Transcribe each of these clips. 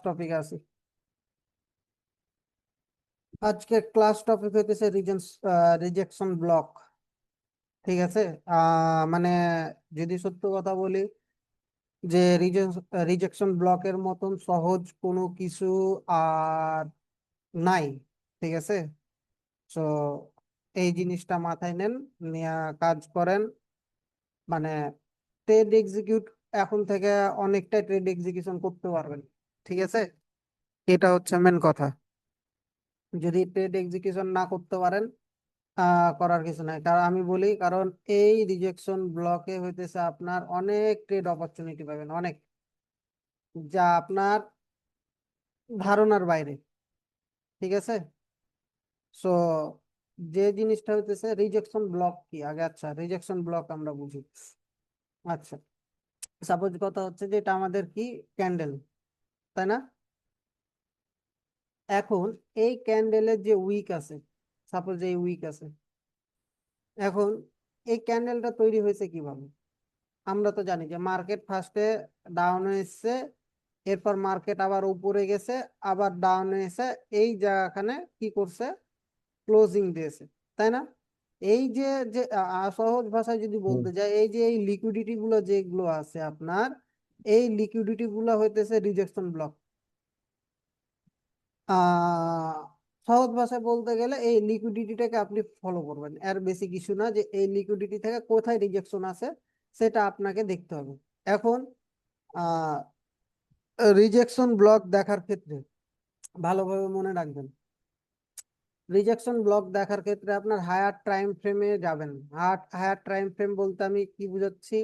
Topic আছে। আজকে class topic হইতেছে রিজেকশন ব্লক। ঠিক আছে। মানে যদি সত্য কথা বলি যে রিজেকশন ব্লকের মতন সহজ কোনো কিছু আর নাই। ঠিক আছে। তো এই জিনিসটা মাথায় নেন, নিয়ে কাজ করেন। মানে ট্রেড এক্সিকিউট এখন থেকে অনেকটা ট্রেড এক্সিকিউশন করতে পারবেন। ঠিক আছে, এটা হচ্ছে মেন কথা। যদি ট্রেড এক্সিকিউশন না করতে পারেন, করার কিছু নাই। কারণ আমি বলি, কারণ এই রিজেকশন ব্লকে হইতেছে আপনার অনেক ট্রেড অপরচুনিটি পাবেন, অনেক, যা আপনার ধারণার বাইরে। ঠিক আছে। সো যে জিনিসটা হইতেছে রিজেকশন ব্লক কি আগে, আচ্ছা রিজেকশন ব্লক আমরা বুঝি। আচ্ছা, সাপোজ কথা হচ্ছে যে এটা আমাদের কি ক্যান্ডেল, তাই না? এখন এই ক্যান্ডেলের যে উইক আছে, সাপোজ এই উইক আছে। এখন এই ক্যান্ডেলটা তৈরি হয়েছে কিভাবে? আমরা তো জানি যে মার্কেট ফার্স্টে ডাউনে এসছে, এরপর মার্কেট আবার উপরে গেছে, আবার ডাউনে এসে এই জায়গাখানে কি করছে, ক্লোজিং দিয়েছে, তাই না? এই যে যে সহজ ভাষায় যদি হুম। বলতে যাই, এই যে এই লিকুইডিটি গুলো যেগুলো আছে আপনার, এই লিকুইডিটি গুলো হইতেছে রিজেকশন ব্লক। আহ সহজ ভাষায় বলতে গেলে এই লিকুইডিটিটাকে আপনি ফলো করবেন, এর বেশি কিছু না। যে এই লিকুইডিটি থেকে কোথায় রিজেকশন আছে সেটা আপনাকে দেখতে হবে। এখন আহ রিজেকশন ব্লক দেখার ক্ষেত্রে ভালোভাবে মনে রাখবেন, রিজেকশন ব্লক দেখার ক্ষেত্রে আপনার হায়ার টাইম ফ্রেমে যাবেন। হায়ার টাইম ফ্রেম বলতে আমি কি বুঝাচ্ছি,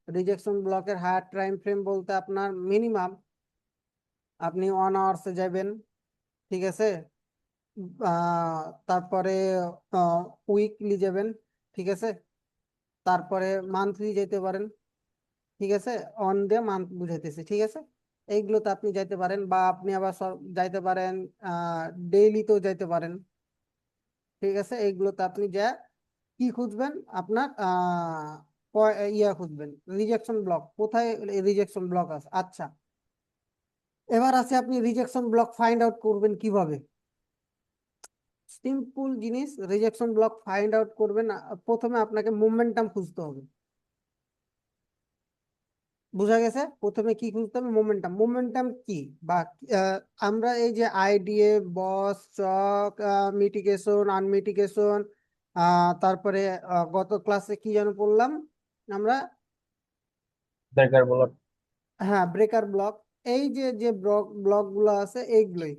রিজেকশন ব্লকের হায়ার টাইম ফ্রেম বলতে আপনার মিনিমাম আপনি 1 আওয়ার্সে যাবেন। ঠিক আছে। তারপরে উইকলি যাবেন। ঠিক আছে। তারপরে মান্থলি যেতে পারেন। ঠিক আছে। অন ডে মান্থ বুঝাইতেছি, ঠিক আছে। এইগুলোতে আপনি যাইতে পারেন, বা আপনি আবার সব যাইতে পারেন, ডেইলিতেও যাইতে পারেন। ঠিক আছে। এইগুলোতে আপনি যা কি খুঁজবেন, আপনার ইয়া খুঁজবেন, রিজেকশন ব্লক কোথায়, রিজেকশন ব্লক আছে। আচ্ছা, এবার আছে আপনি রিজেকশন ব্লক ফাইন্ড আউট করবেন কিভাবে। সিম্পল জিনিস, রিজেকশন ব্লক ফাইন্ড আউট করবেন, প্রথমে আপনাকে মোমেন্টাম খুঁজতে হবে। বুঝা গেছে? প্রথমে কি খুঁজতে হবে, মোমেন্টাম। মোমেন্টাম কি, বা আহ, আমরা এই যে আইডিএ, বস, চক, মিটিগেশন, আনমিটিগেশন, তারপরে গত ক্লাসে কি যেন পড়লাম আমরা, বেকার বলার। হ্যাঁ ব্রেকার ব্লক। এই যে যে ব্লক ব্লক গুলো আছে এইগুলোই,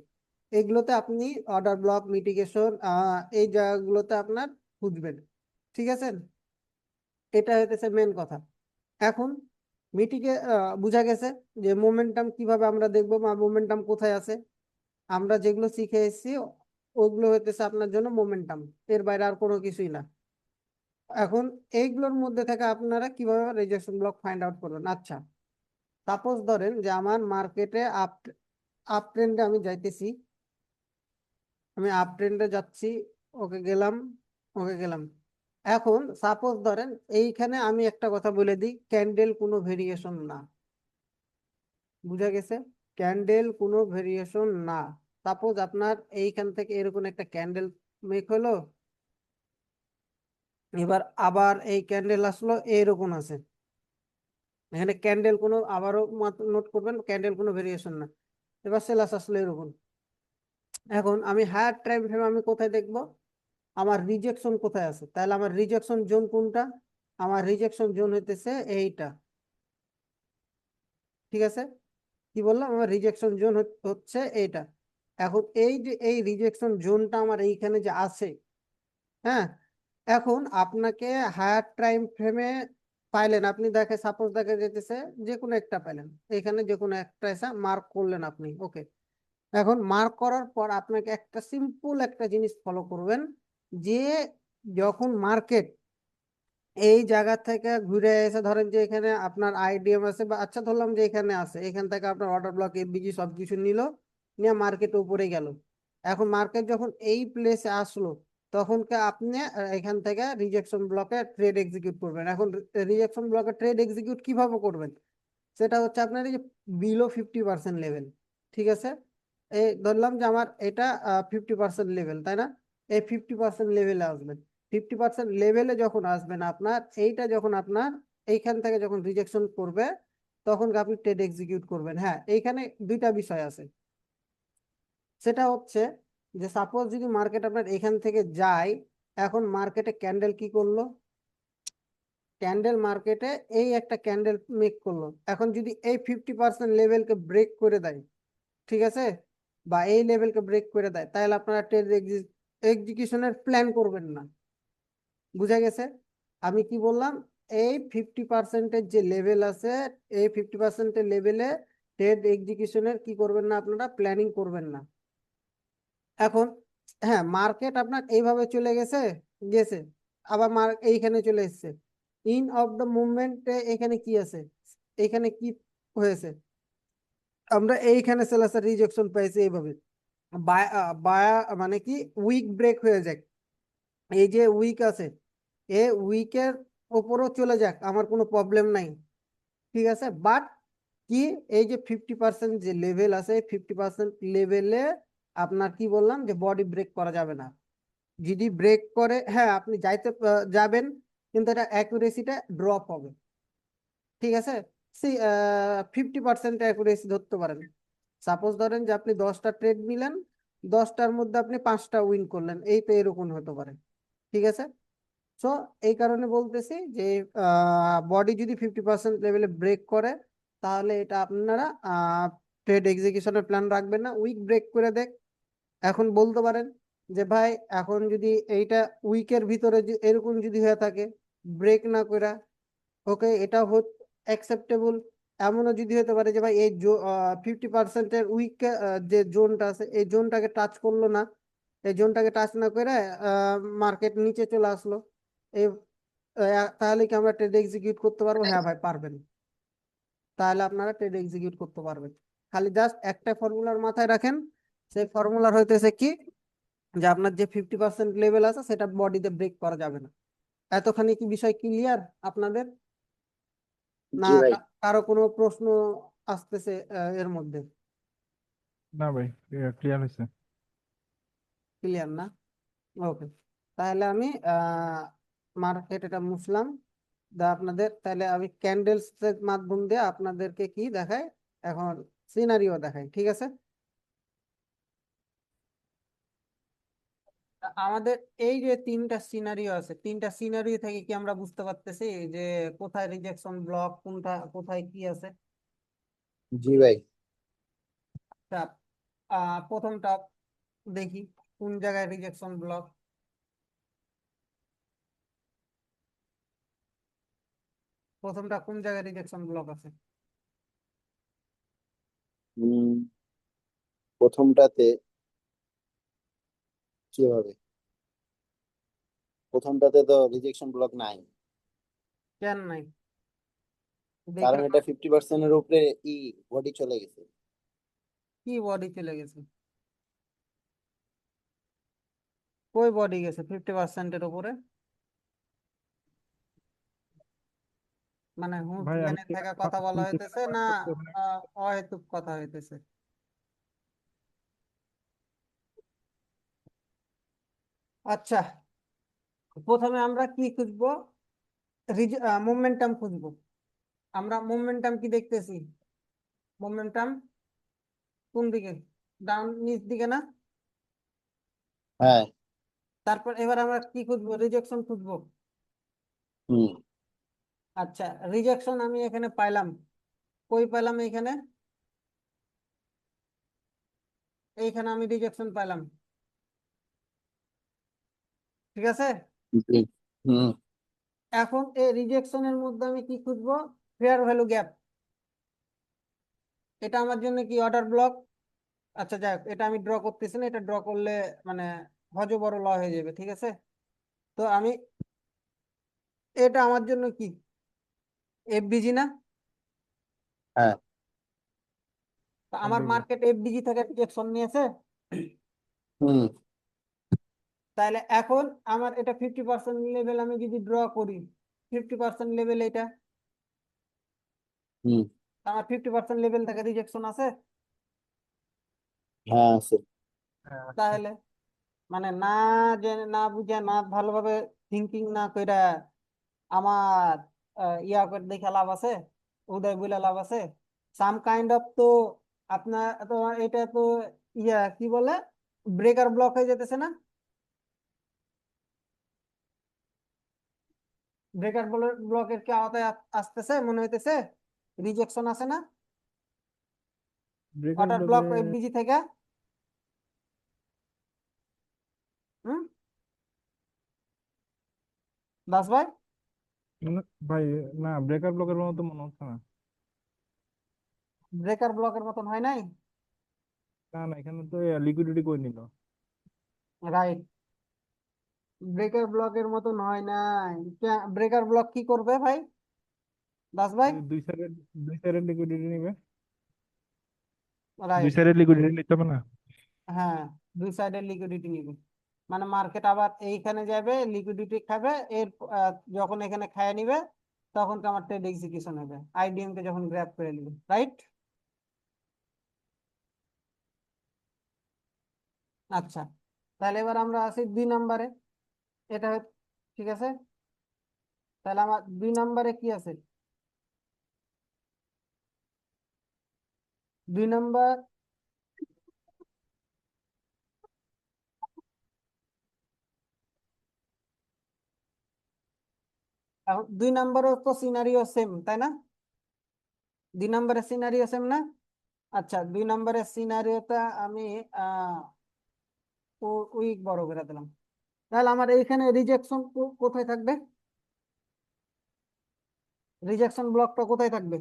এইগুলোতে আপনি অর্ডার ব্লক, মিটিগেশন, এই জায়গাগুলোতে আপনার খুঁজবেন। ঠিক আছে। এটা হইতেছে মেন কথা। এখন মিটিকে বুঝা গেছে যে মোমেন্টাম কিভাবে আমরা দেখবো, বা মোমেন্টাম কোথায় আছে। আমরা যেগুলো শিখে এসেছি ওগুলো হইতেছে আপনার জন্য মোমেন্টাম, এর বাইরে আর কোনো কিছুই না। এখন এইগুলোর মধ্যে থেকে আপনারা কিভাবে রিজেকশন ব্লক ফাইন্ড আউট করবেন। আচ্ছা, সাপোজ ধরেন যে আমার মার্কেটে আপ আপ ট্রেন্ডে আমি যাইতেছি, আমি আপ ট্রেন্ডে যাচ্ছি। ওকে গেলাম, ওকে গেলাম। এখন সাপোজ ধরেন এইখানে আমি একটা কথা বলে দিই, ক্যান্ডেল কোনো ভেরিয়েশন না। বুঝা গেছে? ক্যান্ডেল কোনো ভেরিয়েশন না। সাপোজ আপনার এইখান থেকে এরকম একটা ক্যান্ডেল মেক হলো, এবার আবার এই ক্যান্ডেল আসলো এরকম আছে। এখানে ক্যান্ডেল কোনো, আবারও নোট করবেন, ক্যান্ডেল কোনো ভেরিয়েশন না। এবার সেলাস আসলো এরকম। এখন আমি হায়ার টাইম ফ্রেম আমি কোথায় দেখবো, আমার রিজেকশন কোথায় আছে। তাহলে আমার রিজেকশন জোন কোনটা, আমার রিজেকশন জোন হইতেছে এইটা। ঠিক আছে। কি বললাম, আমার রিজেকশন জোন হচ্ছে এইটা। এখন এই যে এই রিজেকশন জোনটা আমার এইখানে যে আছে, হ্যাঁ, এখন আপনাকে হায়ার টাইম ফ্রেমে পাইলেন, আপনি দেখে সাপোজ দেখা যেতেছে যে কোনো একটা পাইলেন, এখানে যে কোনো একটা এসে মার্ক করলেন আপনি, ওকে। এখন মার্ক করার পর আপনাকে একটা সিম্পল একটা জিনিস ফলো করবেন, যে যখন মার্কেট এই জায়গা থেকে ঘুরে এসে, ধরেন যে এখানে আপনার আইডিএম আছে, বা আচ্ছা ধরলাম যে এখানে আছে, এখান থেকে আপনার অর্ডার ব্লক, এফবিজি সবকিছু নিল, নিয়ে মার্কেট উপরে গেল। এখন মার্কেট যখন এই প্লেসে আসলো, তখন আপনি এখান থেকে রিজেকশন ব্লকে ট্রেড এক্সিকিউট করবেন। এখন রিজেকশন ব্লকে ট্রেড এক্সিকিউট কিভাবে করবেন, সেটা হচ্ছে আপনার এই যে বিলো 50% লেভেল। ঠিক আছে, এই ধরলাম যে আমার এটা 50% লেভেল, তাই না? এই 50% লেভেলে আসবেন। 50% লেভেলে যখন আসবেন আপনার এইটা যখন আপনার এইখান থেকে যখন রিজেকশন করবে তখন আপনি ট্রেড এক্সিকিউট করবেন। হ্যাঁ, এইখানে দুইটা বিষয় আছে। সেটা হচ্ছে যে সাপোজ যদি মার্কেট আপনার এখান থেকে যায়, এখন মার্কেটে ক্যান্ডেল কি করলো, ক্যান্ডেল মার্কেটে এই একটা ক্যান্ডেল মেক করলো, এখন যদি এই 50% লেভেলকে ব্রেক করে দেয়, ঠিক আছে, বা এই লেভেলকে ব্রেক করে দেয়, তাহলে আপনারা ট্রেড এক্সিকিউশনের প্ল্যান করবেন না। বুঝা গেছে আমি কি বললাম? এই 50%-এর যে লেভেল আছে, এই 50%-এর লেভেলে ট্রেড এক্সিকিউশনের কি করবেন না, আপনারা প্ল্যানিং করবেন না। এখন হ্যাঁ, মার্কেট আপনার এইভাবে চলে গেছে, গেছে, আবার এইখানে চলে এসেছে, ইন অফ দ্য মুভমেন্টে এখানে কি আছে, এখানে কি হয়েছে, আমরা এইখানে সেলাসের রিজেকশন পাইছি এইভাবে। বায়া মানে কি উইক ব্রেক হয়ে যায়, এই যে উইক আছে এ উইকের ওপরও চলে যাক, আমার কোনো প্রবলেম নাই, ঠিক আছে, বাট কি এই যে 50% যে লেভেল আছে 50% লেভেলে আপনার কি বললাম যে বডি ব্রেক করা যাবে না। যদি ব্রেক করে, হ্যাঁ আপনি যাইতে যাবেন, কিন্তু এটা অ্যাকুরেসিটা ড্রপ হবে, ঠিক আছে। 50% অ্যাকুরেসি ধরতে পারেন। সাপোজ ধরেন যে আপনি 10টা ট্রেড নিলেন, 10টার মধ্যে আপনি 5টা উইন করলেন, এই তো এরকম হতে পারে, ঠিক আছে। সো এই কারণে বলতেছি যে বডি যদি 50% লেভেলে ব্রেক করে তাহলে এটা আপনারা ট্রেড এক্সিকিউশনের প্ল্যান রাখবেন না, উইক ব্রেক করে দেখ। এখন বলতে পারেন যে ভাই এখন যদি এইটা উইকের ভিতরে এরকম যদি হয়ে থাকে ব্রেক না করে, ওকে এটা অ্যাকসেপ্টেবল। এমনও যদি হতে পারে যে ভাই এই 50%-এর উইক যে জোনটা আছে এই জোনটাকে টাচ করলো না, এই জোনটাকে টাচ না করে মার্কেট নিচে চলে আসলো, এই তাহলে কি আমরা ট্রেড এক্সিকিউট করতে পারবো? হ্যাঁ ভাই পারবেন, তাহলে আপনারা ট্রেড এক্সিকিউট করতে পারবেন। খালি জাস্ট একটা ফর্মুলার মাথায় রাখেন, সেই ফর্মুলার হইতেছে কি যে আপনার যে 50% লেভেল আছে সেটা বডিতে ব্রেক করা যাবে না। এতখানি কি বিষয় ক্লিয়ার আপনাদের, না জি ভাই। কারো কোনো প্রশ্ন আসতেছে এর মধ্যে? না ভাই, ক্লিয়ার হয়েছে। ক্লিয়ার না? ওকে, তাহলে আমি মার্কেট এটা মুছলাম। আপনাদের তাহলে আমি ক্যান্ডেলস এর মাধ্যম দিয়ে আপনাদেরকে কি দেখাই, এখন সিনারিও দেখাই, ঠিক আছে। আমাদের এই যে তিনটা সিনারিও আছে, তিনটা সিনারিও থেকে কি আমরা বুঝতে পারতেছি যে কোথায় রিজেকশন ব্লক, কোনটা কোথায় কি আছে? জি ভাই। তা প্রথমটা দেখি কোন জায়গায় রিজেকশন ব্লক। প্রথমটা কোন জায়গায় রিজেকশন ব্লক আছে? উম, প্রথমটাতে কিভাবে? প্রথমটাতে তো রিজেকশন ব্লক নাই, কেন নাই? দেখে কারণ এটা 50%-এর উপরে ই বডি চলে গেছে। কি বডি চলে গেছে? কই বডি গেছে 50%-এর উপরে? মানে হুঁশ ভাই আমি জ্ঞানের থেকে কথা বলা হইতেছে না ওখানে অহেতুক কথা হইতেছে? আচ্ছা, প্রথমে আমরা কি খুঁজবো? মোমেন্টাম খুঁজবো। আমরা মোমেন্টাম কি দেখতেছি? মোমেন্টাম কোন দিকে? ডাউন, নিচ দিকে না? হ্যাঁ। তারপর এবার আমরা কি খুঁজবো? রিজেকশন খুঁজবো। হুম। আচ্ছা, রিজেকশন আমি এখানে পাইলাম, কই পাইলাম? এখানে, এইখানে আমি রিজেকশন পাইলাম, ঠিক আছে। জি। হুম। এখন এই রিজেকশনের মধ্যে আমি কি খুঁজবো? Fair value gap. এটা আমার জন্য কি অর্ডার ব্লক? আচ্ছা যাক, এটা আমি ড্র করতেছি না, এটা ড্র করলে মানে হযবরল হয়ে যাবে, ঠিক আছে। তো আমি, এটা আমার জন্য কি এফডিজি না? হ্যাঁ। তো আমার FDG মার্কেট এফডিজি থেকে রিজেকশন নিয়েছে, হুম। তাহলে এখন আমার এটা 50% লেভেল আমি যদি ড্র করি, 50% লেভেল এটা, হুম। আমার 50% লেভেল থেকে রিজেকশন আছে, হ্যাঁ আছে। তাহলে মানে না জেনে না বুঝে না ভালোভাবে থিঙ্কিং না কইরা আমার ইয়া করে দেখে লাভ আছে, উদয় বলে লাভ আছে। সাম কাইন্ড অফ তো আপনার তো এটা তো ইয়া কি বলে ব্রেকার ব্লক হয়ে যেতেছে না? ব্রেকার ব্লকের কি আওতায় আসতেছে মনে হইতেছে? রিজেকশন আছে না ব্রেকার ওয়াটার ব্লকে ব্লক এফবিজি থেকে? হুম, দাস ভাই? ভাই না, ব্রেকার ব্লকের মতো মনে হচ্ছে না। ব্রেকার ব্লকের মতন হয় নাই? না না, এখানে তো লিকুইডিটি করে নিল। রাইট, ব্রেকার ব্লকের মতন হয় নাই। ব্রেকার ব্লক কি করবে ভাই দাস ভাই? দুই সাইডের লিকুইডিটি নিবে। দুই রাইট, সাইডের লিকুইডিটি নিতে হবে না। হ্যাঁ, দুই সাইডের লিকুইডিটি নিবে। মানে মার্কেট আবার এইখানে যাবে, লিকুইডিটি খাবে, এর যখন এখানে খায় নিবে তখন তো আমার ট্রেড এক্সিকিউশন হবে, আইডিএম কে যখন গ্র্যাব করে নিবে। রাইট, আচ্ছা, তাহলে এবার আমরা আসি 2 নম্বরে। এটা ঠিক আছে, তাহলে আমার 2 নম্বরে কি আছে? 2 নম্বর, এখন 2 নম্বরও তো সিনারিও সেম তাই না? 2 নম্বরের সিনারিও সেম না? আচ্ছা, 2 নম্বরের সিনারিওটা আমি আহ উইক বড় করে দিলাম। তাহলে আমার এইখানে রিজেকশন কোথায় থাকবে? রিজেকশন ব্লকটা কোথায় থাকবে?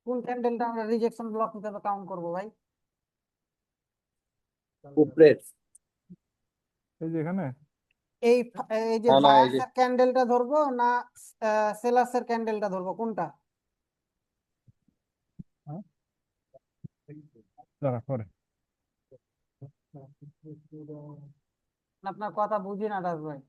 কোন ক্যান্ডেলটা আমরা রিজেকশন ব্লক হিসেবে কাউন্ট করবো ভাই? উপরের। এই যে এখানে এই যে না না এই যে বায়ার্সের ক্যান্ডেলটা ধরবো না সেলার্সের ক্যান্ডেলটা ধরবো, কোনটা? হ্যাঁ, দাঁড়া পরে। আপনার কথা বুঝি না দাস ভাই।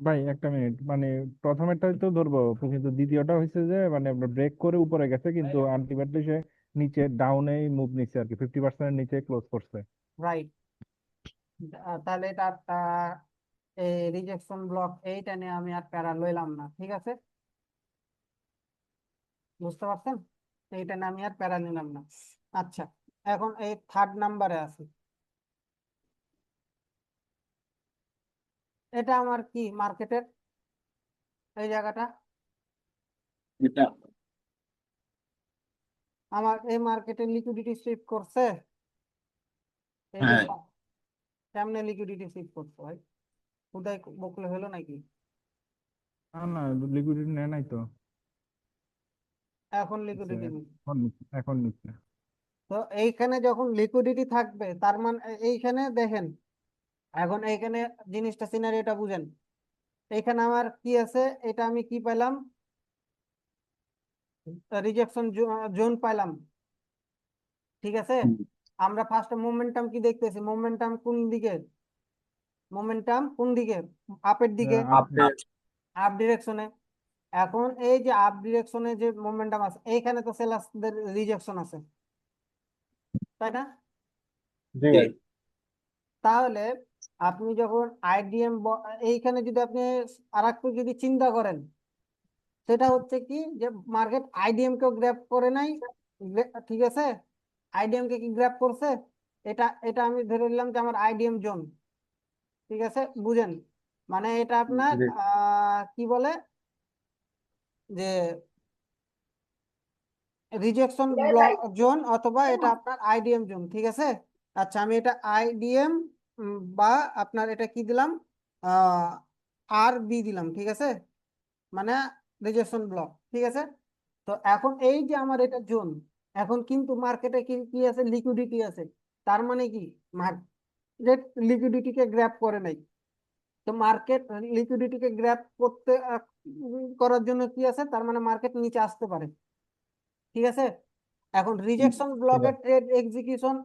ভাই একটা মিনিট, মানে প্রথমেরটাই তো ধরবো, কিন্তু দ্বিতীয়টা হয়েছে যে মানে আমরা ব্রেক করে উপরে গেছে, কিন্তু আলটিমেটলি সে নিচে ডাউনে মুভ নিচ্ছে আর কি, 50% নিচে ক্লোজ করছে। রাইট, তাহলে এটা এই রিজেকশন ব্লক এইটা নিয়ে আমি আর প্যারা লইলাম না, ঠিক আছে? বুঝতে পারছেন? এইটা নিয়ে আমি আর প্যারা নিলাম না। আচ্ছা, এখন এই 3rd নম্বরে আছে। এটা আমার কি মার্কেটের এই জায়গাটা? এটা আমার এই মার্কেটে লিকুইডিটি সুইপ করছে, এই যে হ্যাঁ সামনে লিকুইডিটি সুইপ করছে ভাই, কোথায় বকলে হলো নাকি? না না, লিকুইডিটি নেয় নাই তো। এখন নিচ্ছে, লিকুইডিটি, এখন নিচ্ছে। তো এইখানে যখন লিকুইডিটি থাকবে তার মানে এইখানে দেখেন, এখন এইখানে জিনিসটা সিনারিওটা বুঝেন। এইখানে আমার কি আছে, এটা আমি কি পাইলাম? রিজেকশন জোন পাইলাম, ঠিক আছে? হুম, আমরা ফার্স্ট মোমেন্টাম কি দেখতেছি, মোমেন্টাম কোন দিকে? মোমেন্টাম কোন দিকে? আপের দিকে, আপডেট। আপ ডিরেকশনে। এখন এই যে আপ ডিরেকশনে যে মোমেন্টাম আছে, এইখানে তো সেলার্সদের রিজেকশন আছে তাই না? জি ভাই। তাহলে আপনি যখন আইডিএম এইখানে যদি আপনি আরেকটু যদি চিন্তা করেন, সেটা হচ্ছে কি যে মার্কেট আইডিএম কেও গ্র্যাব করে নাই, ঠিক আছে? আইডিএম কে কি গ্র্যাব করছে? এটা এটা আমি ধরে নিলাম যে আমার আইডিএম জোন, ঠিক আছে? বুঝেন, মানে এটা আপনার জি কি বলে যে রিজেকশন ব্লক জোন, অথবা এটা আপনার আইডিএম জোন, ঠিক আছে? আচ্ছা, আমি এটা আইডিএম বা আপনার এটা কি দিলাম, আর বি দিলাম, ঠিক আছে? মানে রিজেকশন ব্লক, ঠিক আছে? তো এখন এই যে আমার এটা জোন, এখন কিন্তু মার্কেটে কি কি আছে, লিকুইডিটি আছে। তার মানে কি মার্কেট লিকুইডিটিকে গ্র্যাব করে নাই। তো মার্কেট লিকুইডিটিকে গ্র্যাব করতে করার জন্য কি আছে, তার মানে মার্কেট নিচে আসতে পারে, ঠিক আছে? এখন রিজেকশন ঠিক ব্লকের আছে। ট্রেড এক্সিকিউশন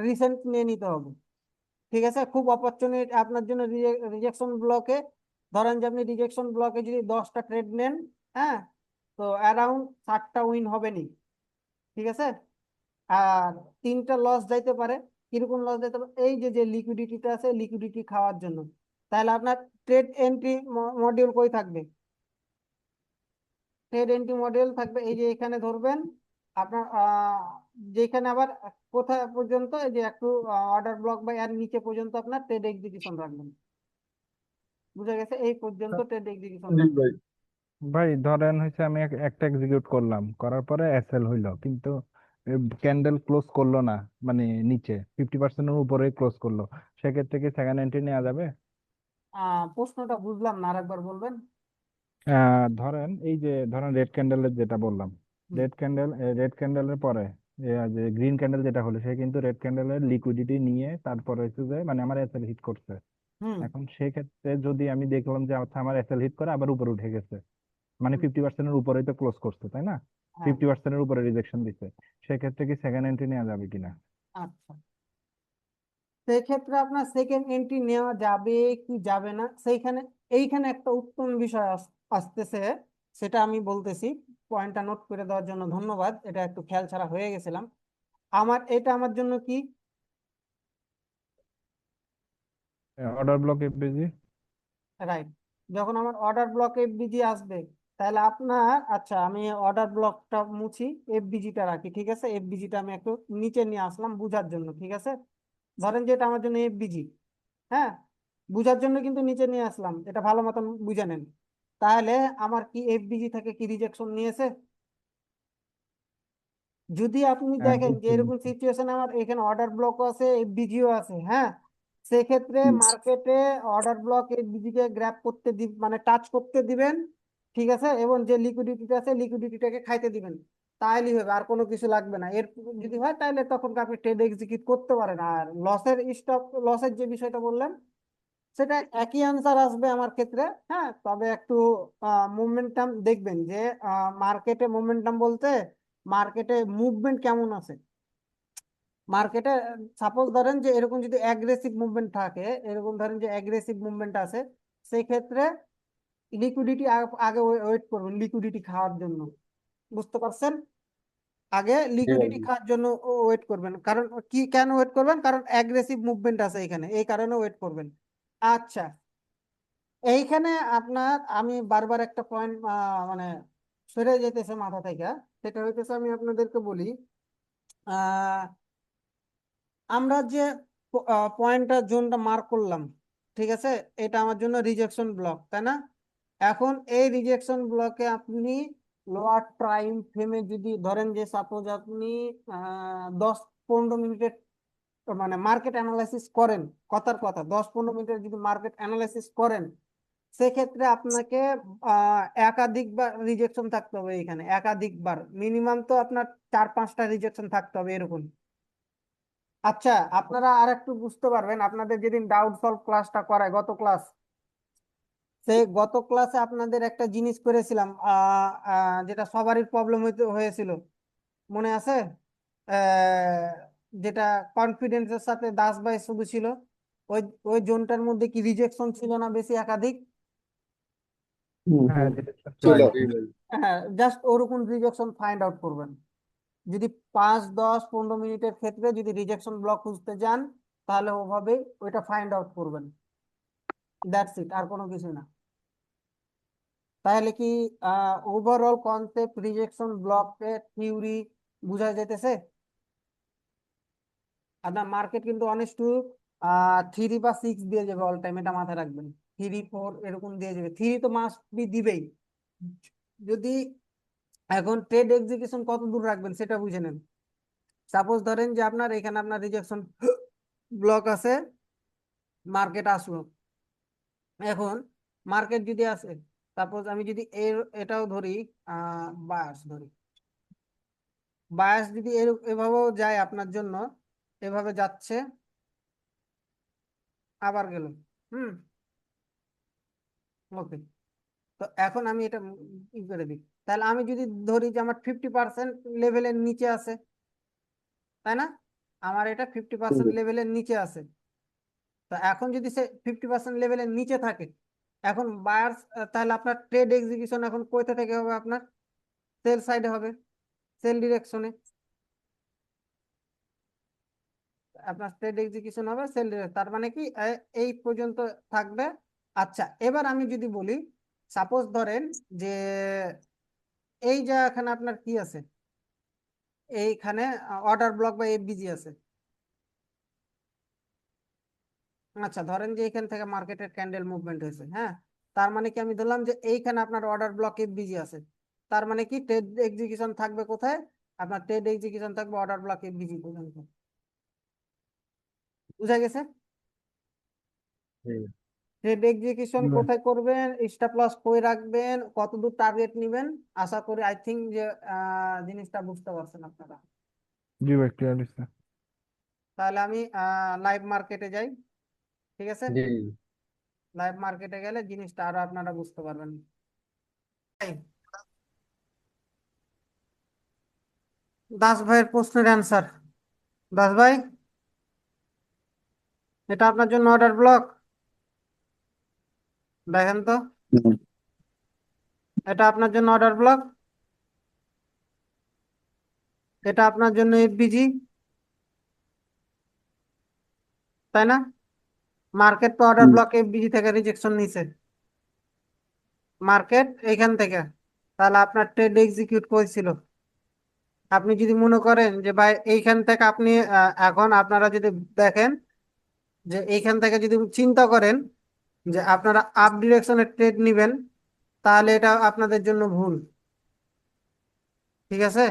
রিসেন্ট নিয়ে নিতে হবে, ঠিক আছে? খুব অপরচুনিটি আপনার জন্য রিজেকশন ব্লকে ধরেন যে আপনি রিজেকশন ব্লকে যদি 10টা ট্রেড নেন, হ্যাঁ, তো অ্যারাউন্ড 60টা উইন হবে নি, ঠিক আছে। আর 3টা লস যাইতে পারে। কিরকম লস যাইতে পারে? এই যে যে লিকুইডিটিটা আছে, লিকুইডিটি খাওয়ার জন্য। তাহলে আপনার ট্রেড এন্ট্রি মডিউল কই থাকবে? ট্রেড এন্ট্রি মডিউল থাকবে এই যে এখানে ধরবেন আপনার, যেখানে আবার কোথায় পর্যন্ত, এই যে একটু অর্ডার ব্লক বা এর নিচে পর্যন্ত আপনার ট্রেড এক্সিকিউশন রাখবেন। বুঝা গেছে? এই পর্যন্ত ট্রেড এক্সিকিউশন জি রাখবেন। ভাই। ভাই ধরেন হচ্ছে আমি একটা এক্সিকিউট করলাম, করার পরে এসএল হইলো, কিন্তু ক্যান্ডেল ক্লোজ করলো না, মানে নিচে 50%-এর উপরে ক্লোজ করলো, সেক্ষেত্রে কি সেকেন্ড এন্ট্রি নেওয়া যাবে? প্রশ্নটা বুঝলাম না, আরেকবার বলবেন? ধরেন এই যে ধরেন রেড ক্যান্ডেলের যেটা বললাম, হুম। রেড ক্যান্ডেলের পরে যে গ্রিন ক্যান্ডেল যেটা হলো, সে কিন্তু রেড ক্যান্ডেলের লিকুইডিটি নিয়ে তারপরে হচ্ছে যে মানে আমার এসএল হিট করছে। হুম। এখন সেক্ষেত্রে যদি আমি দেখলাম যে আচ্ছা আমার এসএল হিট করে আবার উপরে উঠে গেছে, মানে হুম। 50%-এর উপরেই তো ক্লোজ করছে, তাই না? হ্যাঁ। 50%-এর উপরে রিজেকশন দিচ্ছে, সেক্ষেত্রে কি সেকেন্ড এন্ট্রি নেওয়া যাবে কিনা? আচ্ছা, সেক্ষেত্রে আপনার সেকেন্ড এন্ট্রি নেওয়া যাবে কি যাবে না, সেইখানে এইখানে একটা উত্তম বিষয় আসতেছে, সেটা আমি বলতেছি। পয়েন্টটা নোট করে দেওয়ার জন্য ধন্যবাদ, এটা একটু খেয়াল ছাড়া হয়ে গেছিলাম। এটা আমার জন্য কি? Order block FBG. রাইট। যখন আমার অর্ডার ব্লক এফবিজি আসবে, তাহলে আপনার, আচ্ছা আমি অর্ডার ব্লকটা মুছি, এফবিজিটা রাখি, ঠিক আছে। এফবিজিটা আমি একটু নিচে নিয়ে আসলাম বুঝার জন্য, ঠিক আছে। ধরেন যে এটা আমার জন্য এফবিজি, হ্যাঁ, বুঝার জন্য কিন্তু নিচে নিয়ে আসলাম, এটা ভালো মতন বুঝে নেন। তাহলে আমার কি এফবিজি থেকে কি রিজেকশন নিয়েছে? যদি আপনি হ্যাঁ দেখেন যে বুঝছি এরকম বুঝছি। সিচুয়েশন আমার এখানে অর্ডার ব্লকও আছে, এফবিজিও আছে, হ্যাঁ, সেক্ষেত্রে হুম। মার্কেটে অর্ডার ব্লক এফবিজি কে গ্র্যাব করতে মানে টাচ করতে দিবেন, ঠিক আছে, এবং যে লিকুইডিটিটা আছে লিকুইডিটিটাকে খাইতে দিবেন, তাইলেই হবে, আর কোনো কিছু লাগবে না। এর যদি হয় তাহলে তখন আপনি ট্রেড এক্সিকিউট করতে পারেন। আর লসের যে বিষয়টা বললেন, সেটা একই আনসার আসবে আমার ক্ষেত্রে, হ্যাঁ, তবে একটু মোমেন্টাম দেখবেন যে মার্কেটে মোমেন্টাম বলতে মার্কেটে মুভমেন্ট কেমন আছে। মার্কেটে সাপোজ ধরেন যে এরকম যদি অ্যাগ্রেসিভ মুভমেন্ট থাকে, এরকম ধরেন যে অ্যাগ্রেসিভ মুভমেন্ট আছে, সেই ক্ষেত্রে লিকুইডিটি আগে ওয়েট করবেন লিকুইডিটি খাওয়ার জন্য। বুঝতে পারছেন? আগে জি ভাই। লিকুইডিটি খাওয়ার জন্য ওয়েট করবেন। কারণ কি, কেন ওয়েট করবেন? কারণ অ্যাগ্রেসিভ মুভমেন্ট আছে এখানে, এই কারণে ওয়েট করবেন। আচ্ছা, এইখানে আপনার আমি বারবার একটা পয়েন্ট মানে সরে যেতেছে মাথা থেকে, সেটা হইতেছে, আমি আপনাদেরকে বলি, আহ আমরা যে পয়েন্টটা জোনটা মার্ক করলাম, ঠিক আছে, এটা আমার জন্য রিজেকশন ব্লক, তাই না? এখন এই রিজেকশন ব্লকে আপনি লোয়ার টাইম ফ্রেমে যদি ধরেন যে সাপোজ আপনি 10-15 মিনিটের মানে মার্কেট অ্যানালাইসিস করেন, কথার কথা 10-15 মিনিটের যদি মার্কেট অ্যানালাইসিস করেন, সেক্ষেত্রে আপনাকে একাধিকবার রিজেকশন থাকতে হবে। এখানে একাধিকবার মিনিমাম তো আপনার 4-5টা রিজেকশন থাকতে হবে এরকম। আচ্ছা, আপনারা আর একটু বুঝতে পারবেন আপনাদের যেদিন ডাউট সলভ ক্লাসটা করায়, গত ক্লাস, সেই গত ক্লাসে আপনাদের একটা জিনিস করেছিলাম, যেটা সবারই প্রবলেম হয়েছিল, মনে আছে? আহ, যেটা কনফিডেন্সের সাথে 10/2 শুধু ছিল, ওই ওই জোনটার মধ্যে কি রিজেকশন ছিল না বেশি, একাধিক? হুম হ্যাঁ হুম। rejection ছিল। ছিল। জি ভাই। হ্যাঁ, জাস্ট ওরকম রিজেকশন ফাইন্ড আউট করবেন। যদি 5-10-15 মিনিটের ক্ষেত্রে যদি রিজেকশন ব্লক খুঁজতে যান, তাহলে ওভাবে ওইটা ফাইন্ড আউট করবেন। দ্যাটস ইট, আর কোনো কিছু না। তাহলে কি ওভারঅল কনসেপ্ট রিজেকশন ব্লকের থিওরি বুঝা যেতেছে? আপনার মার্কেট কিন্তু অনেক টু 3 বা 6 দিয়ে যাবে অল টাইম, এটা মাথায় রাখবেন। 3-4 এরকম দিয়ে যাবে, 3 তো মাস্ট বি দিবেই। যদি এখন ট্রেড এক্সিকিউশন কত দূর রাখবেন সেটা বুঝে নেন। সাপোজ ধরেন যে আপনার এখানে আপনার রিজেকশন ব্লক আছে, মার্কেট আসলো। এখন মার্কেট যদি আসে, সাপোজ আমি যদি এটাও ধরি, বায়াস ধরি, বায়াস যদি এভাবেও যায় আপনার জন্য, এভাবে যাচ্ছে, আবার গেল, হুম, ওকে। তো এখন আমি এটা ই করে দিই, তাহলে আমি যদি ধরি যে আমার 50% লেভেলের নিচে আছে, তাই না? আমার এটা 50% লেভেলের নিচে আছে। তো এখন যদি সে 50% লেভেলের নিচে থাকে, এখন বায়ার্স, তাহলে আপনার ট্রেড এক্সিকিউশন এখন কোথা থেকে হবে? আপনার সেল সাইডে হবে, সেল ডিরেকশনে আপনার ট্রেড এক্সিকিউশন হবে, সেল ডিরেকশন। তার মানে কি এই পর্যন্ত থাকবে। আচ্ছা, এবার আমি যদি বলি, সাপোজ ধরেন যে এই যে এখানে আপনার কি আছে, এইখানে অর্ডার ব্লক বা এফবিজি আছে। আচ্ছা, ধরেন যে এখান থেকে মার্কেটের ক্যান্ডেল মুভমেন্ট হয়েছে, হ্যাঁ। তার মানে কি আমি ধরলাম যে এইখানে আপনার অর্ডার ব্লক এফবিজি আছে। তার মানে কি ট্রেড এক্সিকিউশন থাকবে কোথায়? আপনার ট্রেড এক্সিকিউশন থাকবে অর্ডার ব্লক এফবিজি পর্যন্ত। বুঝা গেছে? হুম। ট্রেড এক্সিকিউশন জি ভাই। কোথায় করবেন, স্টপ লস কই রাখবেন, কতদূর টার্গেট নেবেন, আশা করি আই থিঙ্ক যে জিনিসটা বুঝতে পারছেন আপনারা। জি ভাই, ক্লিয়ার হয়েছে। তাহলে আমি লাইভ মার্কেটে যাই, ঠিক আছে? জি লাইভ মার্কেটে গেলে জিনিসটা আরো আপনারা বুঝতে পারবেন। দাস ভাইয়ের প্রশ্নের অ্যান্সার। দাস ভাই, এটা আপনার জন্য অর্ডার ব্লক, দেখেন তো, হুম, এটা আপনার জন্য অর্ডার ব্লক, এটা আপনার জন্য এফবিজি, তাই না? মার্কেট তো অর্ডার হুম, ব্লক এফবিজি থেকে রিজেকশন নিছে, মার্কেট এইখান থেকে। তাহলে আপনার ট্রেড এক্সিকিউট করেছিল। আপনি যদি মনে করেন যে ভাই এইখান থেকে আপনি এখন আপনারা যদি দেখেন যে এইখান থেকে যদি চিন্তা করেন যে আপনারা আপ ডিরেকশনে ট্রেড নিবেন, তাহলে এটা আপনাদের জন্য ভুল, ঠিক আছে?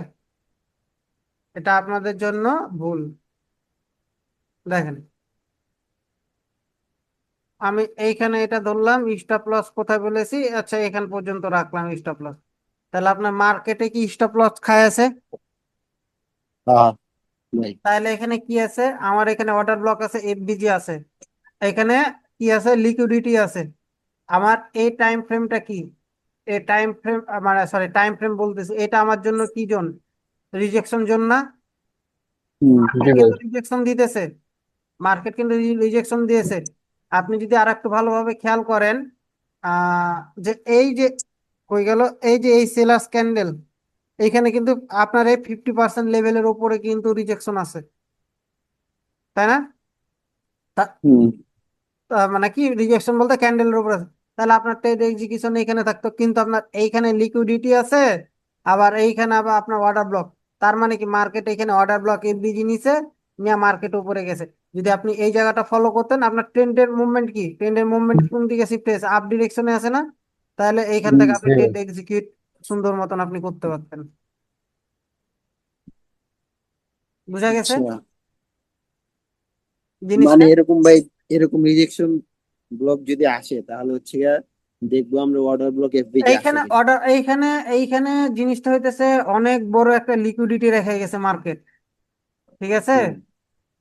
এটা আপনাদের জন্য ভুল। দেখেন, আমি এইখানে এটা ধরলাম স্টপ লস কোথায় বলেছি, আচ্ছা এখান পর্যন্ত রাখলাম স্টপ লস। তাহলে আপনার মার্কেটে কি স্টপ লস খায় আছে? হ্যাঁ ভাই। তাহলে এখানে কি আছে? আমার এখানে অর্ডার ব্লক আছে, এফবিজি আছে, এখানে কি আছে? লিকুইডিটি আছে। আমার এই টাইম ফ্রেমটা কি? এই টাইম ফ্রেম, মানে সরি টাইম ফ্রেম বলতেছি, এটা আমার জন্য কি জোন? রিজেকশন জোন না? হুম, জি মার্কেট ভাই। কিন্তু রিজেকশন দিতেছে, মার্কেট কিন্তু রিজেকশন দিয়েছে। আপনি যদি আর একটু ভালোভাবে খেয়াল করেন, আহ যে এই যে কই গেল, এই যে এই সেলার্স ক্যান্ডেল, এইখানে কিন্তু আপনার এই 50% লেভেলের উপরে কিন্তু রিজেকশন আছে, তাই না? তা- হুম, মানে কি রিজেকশন বলতে ক্যান্ডেলের উপরে আছে। তাহলে আপনার ট্রেড এক্সিকিউশন এখানে থাকতো, কিন্তু আপনার এইখানে লিকুইডিটি আছে, আবার এইখানে আবার আপনার অর্ডার ব্লক। তার মানে কি মার্কেট এখানে অর্ডার ব্লক এফবিজি নিচে নিয়ে মার্কেট উপরে গেছে। যদি আপনি এই জায়গাটা ফলো করতেন, আপনার ট্রেন্ডের মুভমেন্ট কি, ট্রেন্ডের মুভমেন্ট কোন দিকে শিফট হয়েছে? আপ ডিরেকশনে আছে না? তাহলে এইখান হুম, থেকে আপনি জি ভাই। ট্রেড এক্সিকিউট সুন্দর মতন আপনি করতে পারতেন। বুঝা গেছে আচ্ছা। মানে জিনিসটা? এরকম ভাই, এরকম রিজেকশন ব্লক যদি আসে তাহলে হচ্ছে গিয়া দেখবো আমরা অর্ডার ব্লক এফবিজি আছে এইখানে কিনা। অর্ডার, এইখানে এইখানে জিনিসটা হইতেছে অনেক বড় একটা লিকুইডিটি রেখে গেছে মার্কেট, ঠিক আছে? হুম,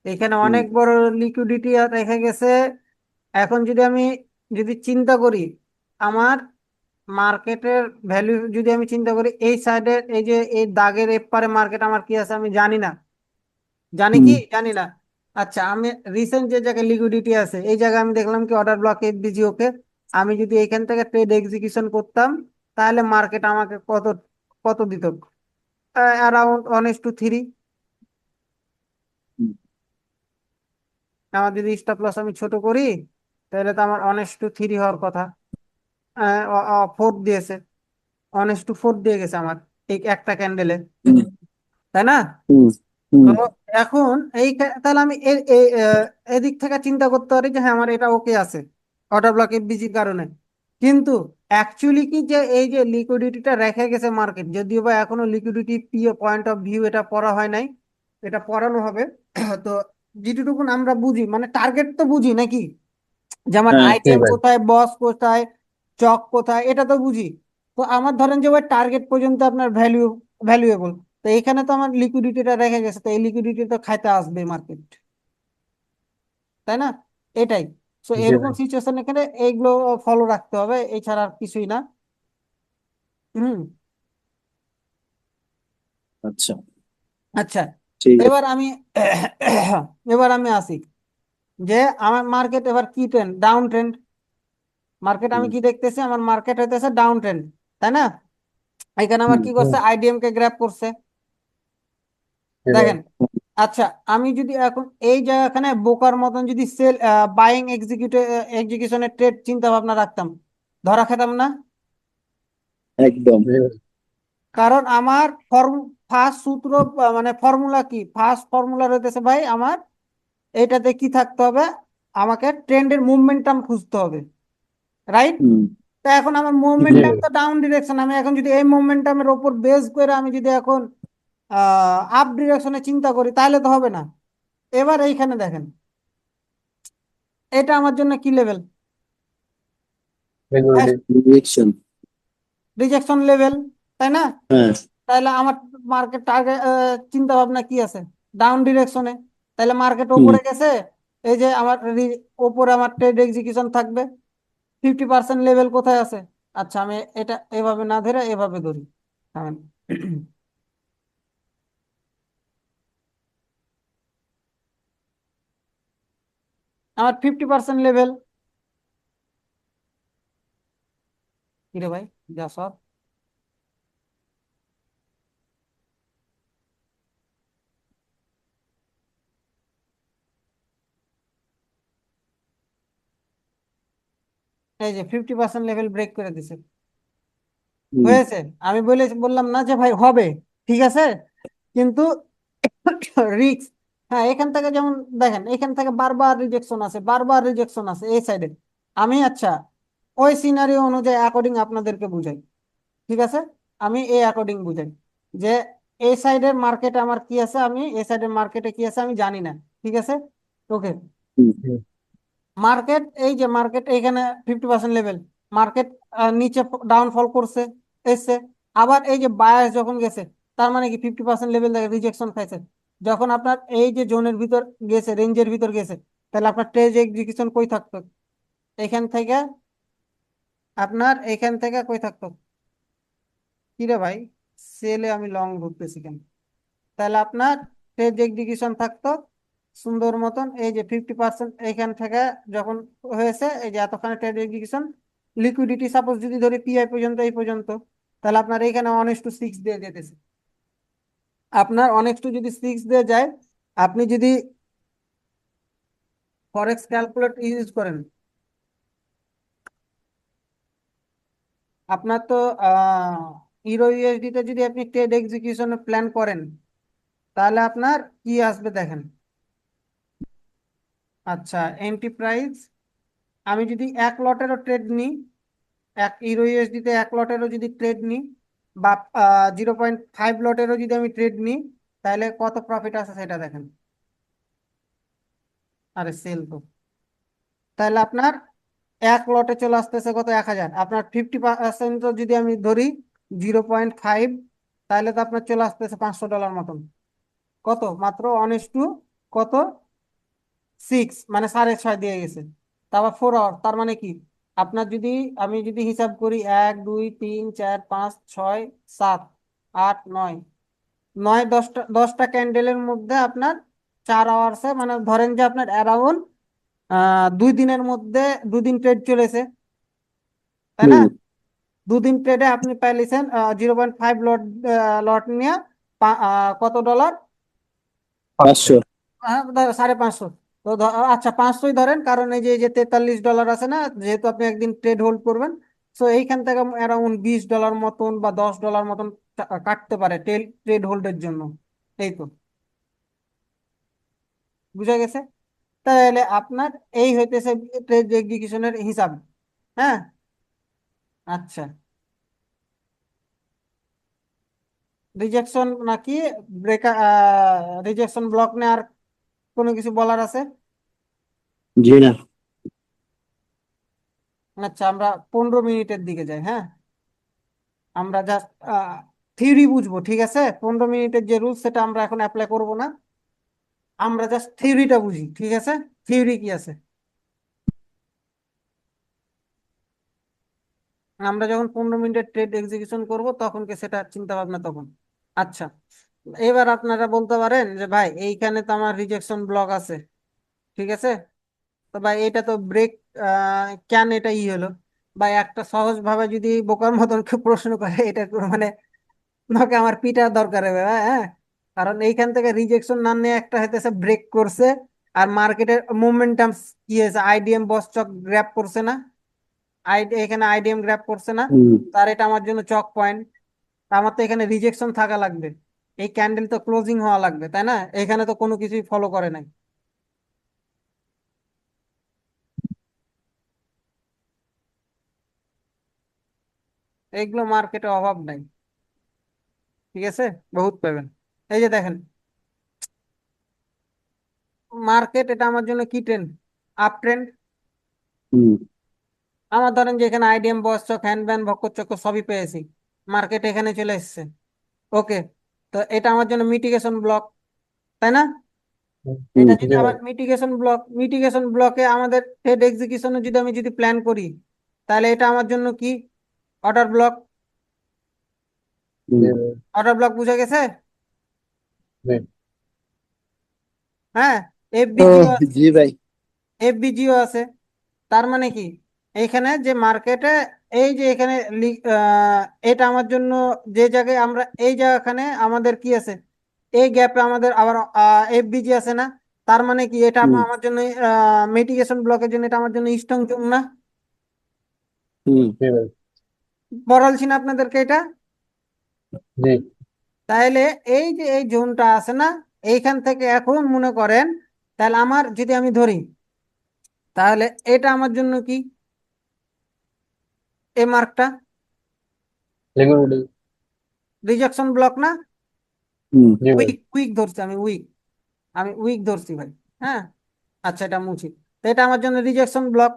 এইখানে হুম, অনেক বড় লিকুইডিটি রেখে গেছে। এখন যদি আমি যদি চিন্তা করি, আমার মার্কেটের ভ্যালু যদি আমি চিন্তা করি, এই সাইডের এই যে এই দাগের এপারে মার্কেট আমার কি আছে আমি জানি না, জানি হুম, কি জানি না। আচ্ছা, আমি রিসেন্ট যে জায়গায় লিকুইডিটি আছে এই জায়গায় আমি দেখলাম কি অর্ডার ব্লক এফবিজি ওকে। আমি যদি এখান থেকে ট্রেড এক্সিকিউশন করতাম, তাহলে মার্কেট আমাকে কত কত দিত? অ্যারাউন্ড 1:3। হুম, আমার যদি স্টপ লস আমি ছোট করি, তাহলে তো আমার 1:3 হওয়ার কথা। 4 দিয়েছে, 1:4 দিয়ে গেছে আমার এই একটা ক্যান্ডেলে, হুম, তাই না? হুম, হুম, তো এখন তাহলে আমি এদিক থেকে চিন্তা করতে পারি যে হ্যাঁ আমার এটা ওকে আছে অর্ডার ব্লক এফবিজির কারণে। কিন্তু অ্যাকচুয়ালি কি যে এই যে লিকুইডিটিটা রেখে গেছে মার্কেট, যদিও বা এখনো লিকুইডিটি পয়েন্ট অফ ভিউ এটা পড়া হয় নাই, এটা পড়ানো হবে। তো যেটুকু আমরা বুঝি, মানে টার্গেট তো বুঝি নাকি, যেমন হ্যাঁ, জি আইটেম ভাই। কোথায়, বস কোথায়, চক কোথায়, এটা তো বুঝি। তো আমার ধরেন যে ওই টার্গেট পর্যন্ত আপনার ভ্যালুয়েবল। তো এখানে তো আমার লিকুইডিটিটা রেখে গেছে, তো এই লিকুইডিটি তো খাইতে আসবে মার্কেট, তাই না? এটাই। তো জি এরকম ভাই। সিচুয়েশন এখানে এইগুলো ফলো রাখতে হবে, এছাড়া আর কিছুই না। হুম। আচ্ছা, আচ্ছা, ঠিক আছে। এবার আমি এবার আমি আসি যে আমার মার্কেট এবার কি ট্রেন্ড, ডাউন ট্রেন্ড। মার্কেট আমি হুম, কি দেখতেছি, আমার মার্কেট হইতেছে ডাউন ট্রেন্ড, তাই না? এখানে আমার হুম, কি করছে, আইডিএম কে গ্র্যাব করছে, হ্যাঁ, দেখেন। আচ্ছা, আমি যদি এখন এই জায়গাখানে বোকার মতন যদি সেল বাইং এক্সিকিউশনের ট্রেড চিন্তা ভাবনা রাখতাম, ধরা খেতাম না? একদম। হ্যাঁ, কারণ আমার ফার্স্ট সূত্র মানে ফর্মুলা কি, ফার্স্ট ফর্মুলা রয়েছে ভাই আমার, এটাতে কি থাকতে হবে, আমাকে ট্রেন্ডের মুভমেন্টাম খুঁজতে হবে, রাইট? হুম, তা এখন আমার হ্যাঁ, মুভমেন্টাম তো ডাউন ডিরেকশন, আমি এখন যদি এই মুভমেন্টামের ওপর বেস করে আমি যদি এখন আপ ডিরেকশনে চিন্তা করি তাহলে তো হবে না। এবার এইখানে দেখেন, এটা আমার জন্য কি level? Majority, direction. Rejection level, তাই না? হ্যাঁ। তাহলে আমার মার্কেট টার্গেট চিন্তা ভাবনা কি আছে, ডাউন ডিরেকশনে। তাহলে মার্কেট হুম, ওপরে গেছে, এই যে আমার ওপরে আমার ট্রেড এক্সিকিউশন থাকবে, 50% লেভেল কোথায় আছে? আচ্ছা, আমি এটা এভাবে না ধরে এভাবে ধরি, থামেন। আমার 50% লেভেল, কিরে ভাই, যা সব, এই যে 50% লেভেল ব্রেক করে দিছে, হুম, হয়েছে। আমি বললাম না যে ভাই হবে, ঠিক আছে, কিন্তু রিক্স। হ্যাঁ, এখান থেকে যেমন দেখেন, এখান থেকে বারবার রিজেকশন আছে, বারবার রিজেকশন আছে এই সাইডে। আমি আচ্ছা ওই সিনারিও অনুযায়ী অ্যাকর্ডিং আপনাদেরকে বুঝাই, ঠিক আছে? আমি এই অ্যাকর্ডিং বুঝাই যে এই সাইডের মার্কেটে আমার কি আছে, আমি এই সাইডের মার্কেটে কি আছে আমি জানি না, ঠিক আছে? ওকে, হুম, মার্কেট, এই যে মার্কেট এইখানে 50% লেভেল, মার্কেট নিচে ডাউনফল করছে, এসছে। আবার এই যে বায়াস যখন গেছে, তার মানে কি 50% লেভেল থেকে রিজেকশন খাইছে। যখন আপনার এই যে জোনের ভিতর গেছে, রেঞ্জের ভিতর গেছে, তাহলে আপনার ট্রেড এক্সিকিউশন কই থাকতো? এখান থেকে, আপনার এখান থেকে কই থাকতো? কি রে ভাই, সেলে আমি লং ঢুকতেছি কেন? তাহলে আপনার ট্রেড এক্সিকিউশন থাকতো সুন্দর মতন, এই যে 50% এইখান থেকে যখন হয়েছে, এই যে এতখানি ট্রেড এক্সিকিউশন, লিকুইডিটি সাপোজ যদি ধরি পিআই পর্যন্ত, এই পর্যন্ত, তাহলে আপনার এইখানে 1:6 দিয়ে যেতেছে। আপনার 1:6 যদি 6 দিয়ে যায়, আপনি যদি ফরেক্স ক্যালকুলেট ইউজ করেন, আপনার তো ইউরো ইউএসডি তে যদি আপনি ট্রেড এক্সিকিউশন প্ল্যান করেন, তাহলে আপনার কি আসবে দেখেন। আচ্ছা, এন্টারপ্রাইজ, আমি যদি এক লটেরও ট্রেড নিই, এক ইউরো ইউএসডি তে এক লটেরও যদি ট্রেড নিই, বা 0.5 লটেরও যদি আমি ট্রেড নিই, তাহলে কত প্রফিট আছে সেটা দেখেন। আরে সেল তো, তাহলে আপনার এক লটে চলে আসতেছে কত, 1,000। আপনার 50% যদি আমি ধরি 0.5, তাহলে তো আপনার চলে আসতেছে $500 মতন। কত, মাত্র 1:, কত, 6, মানে 6.5 দিয়ে গেছে। তারপর 4 আওয়ার, তার মানে কি, আপনার যদি, আমি যদি হিসাব করি 1 2 3 4 5 6 7 8 9, 10টা ক্যান্ডেলের মধ্যে আপনার 4 আওয়ার্সে, মানে ধরেন যে আপনার অ্যারাউন্ড 2 দিনের মধ্যে 2 দিন ট্রেড চলেছে, তাই না? হুম, 2 দিন ট্রেডে আপনি পাইলেছেন 0.5 লট, লট নিয়ে কত ডলার? 500। 550। তো আচ্ছা 500ই ধরেন, কারণ এই যে $43 আছে না, যেহেতু আপনি একদিন ট্রেড হোল্ড করবেন, তো এইখান থেকে অ্যারাউন্ড $20 মতন বা $10 মতন কাটতে পারে ট্রেড হোল্ডের জন্য, এই তো, বুঝা গেছে? তাহলে আপনার এই হইতেছে ট্রেড এক্সিকিউশনের হিসাব। হ্যাঁ, আচ্ছা, রিজেকশন নাকি ব্রেকার, রিজেকশন ব্লক নিয়ে আর কোনো কিছু বলার আছে? জি না। আচ্ছা, আমরা 15 মিনিটের দিকে যাই, হ্যাঁ। আমরা জাস্ট থিওরি বুঝবো, ঠিক আছে? 15 মিনিটের যে রুল সেটা আমরা এখন অ্যাপ্লাই করব না, আমরা জাস্ট থিওরিটা বুঝি, ঠিক আছে? থিওরি কি আছে, আমরা যখন 15 মিনিটের ট্রেড এক্সিকিউশন করব তখন কি সেটা চিন্তা ভাবনা তখন। আচ্ছা, এবার আপনারা বলতে পারেন যে ভাই এইখানে তো আমার রিজেকশন ব্লক আছে, ঠিক আছে, তো ভাই এটা তো ব্রেক, কেন এটা ই হলো? বা একটা সহজ ভাবে যদি বোকার মতন কেউ প্রশ্ন করে, এটা মানে তোমাকে আমার পিটার দরকার হবে, হ্যাঁ। কারণ এইখান থেকে রিজেকশন না নিয়ে একটা হইতেছে ব্রেক করছে, আর মার্কেটের মোমেন্টাম কি হয়েছে, আইডিএম বস চক গ্র্যাব করছে না, এখানে আইডিএম গ্র্যাব করছে না, হুম তার এটা আমার জন্য চক পয়েন্ট। আমার তো এখানে রিজেকশন থাকা লাগবে, এই ক্যান্ডেল তো ক্লোজিং হওয়া লাগবে, তাই না? এখানে তো কোনো কিছুই ফলো করে নাই। এগুলো মার্কেটে অভাব নাই, ঠিক আছে, বহুত পাবেন। এই যে দেখেন মার্কেট, এটা আমার জন্য কি ট্রেন্ড, আপ ট্রেন্ড। হুম আমার ধরেন যে এখানে আইডিএম বস চক হ্যান্ড ব্যান ভক্কর চক্কর সবই পেয়েছি, মার্কেট এখানে চলে এসেছে, ওকে। তো এটা আমার জন্য মিটিগেশন ব্লক, তাই না? হুম এটা যদি জি ভাই। আমার মিটিগেশন ব্লকে আমাদের ট্রেড এক্সিকিউশনে যদি আমি যদি প্ল্যান করি, তাহলে এটা আমার জন্য কি, অর্ডার ব্লক। হুম জি ভাই। অর্ডার ব্লক বুঝা গেছে? জি। হ্যাঁ। ও এফবিজিও, জি ভাই। এফবিজিও আছে। তার মানে কি, এইখানে যে মার্কেটে এই যে এখানে এটা আমার জন্য যে জায়গায় আমরা এই জায়গাখানে আমাদের কি আছে, এই গ্যাপে আমাদের আবার এফবিজি আছে না? তার মানে কি এটা হুম আমার জন্য মিটিগেশন ব্লকের জন্য এটা আমার জন্য স্ট্রং জোন না? হুম জি ভাই। বলছি না আপনাদেরকে এটা? জি। তাহলে এই যে এই জোনটা আছে না, এইখান থেকে এখন মনে করেন, তাহলে আমার যদি আমি ধরি, তাহলে এটা আমার জন্য কি, এই মার্কটা লিকুইডিটি। রিজেকশন ব্লক না? জি ভাই। উইক উইক ধরছি আমি, উইক, আমি উইক ধরছি ভাই, হ্যাঁ। আচ্ছা, এটা মুছি, তো এটা আমার জন্য রিজেকশন ব্লক।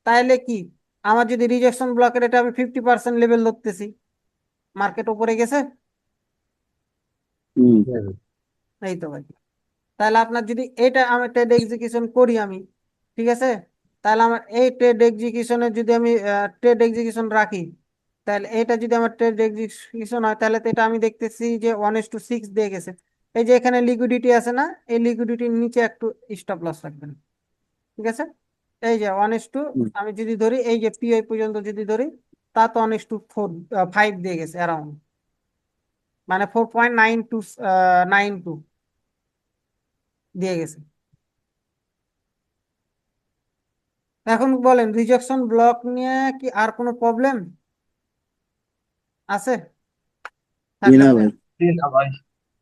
তাইলে কি, আমার যদি রিজেকশন ব্লকের এটা আমি 50% লেভেল ধরতেছি, মার্কেট উপরে গেছে, হুম জি ভাই। এই তো ভাই। তাহলে আপনার যদি এটা আমি ট্রেড এক্সিকিউশন করি আমি, ঠিক আছে, তাহলে আমার এই ট্রেড এক্সিকিউশনে যদি আমি ট্রেড এক্সিকিউশন রাখি, তাহলে এটা যদি আমার ট্রেড এক্সিকিউশন হয়, তাহলে তো এটা আমি দেখতেছি যে 1:6 দিয়ে গেছে। এই যে এখানে লিকুইডিটি আছে না, এই লিকুইডিটির নিচে একটু স্টপ লস রাখবেন, ঠিক আছে। এই যে 1:, হুম আমি যদি ধরি এই যে পিআই পর্যন্ত যদি ধরি, তা তো 1:4 5 দিয়ে গেছে অ্যারাউন্ড, মানে 4.9292 দিয়ে গেছে। এখন বলেন রিজেকশন ব্লক নিয়ে কি আর কোনো প্রবলেম আছে? জি থাকলে না আপনি ভাই। জি না ভাই।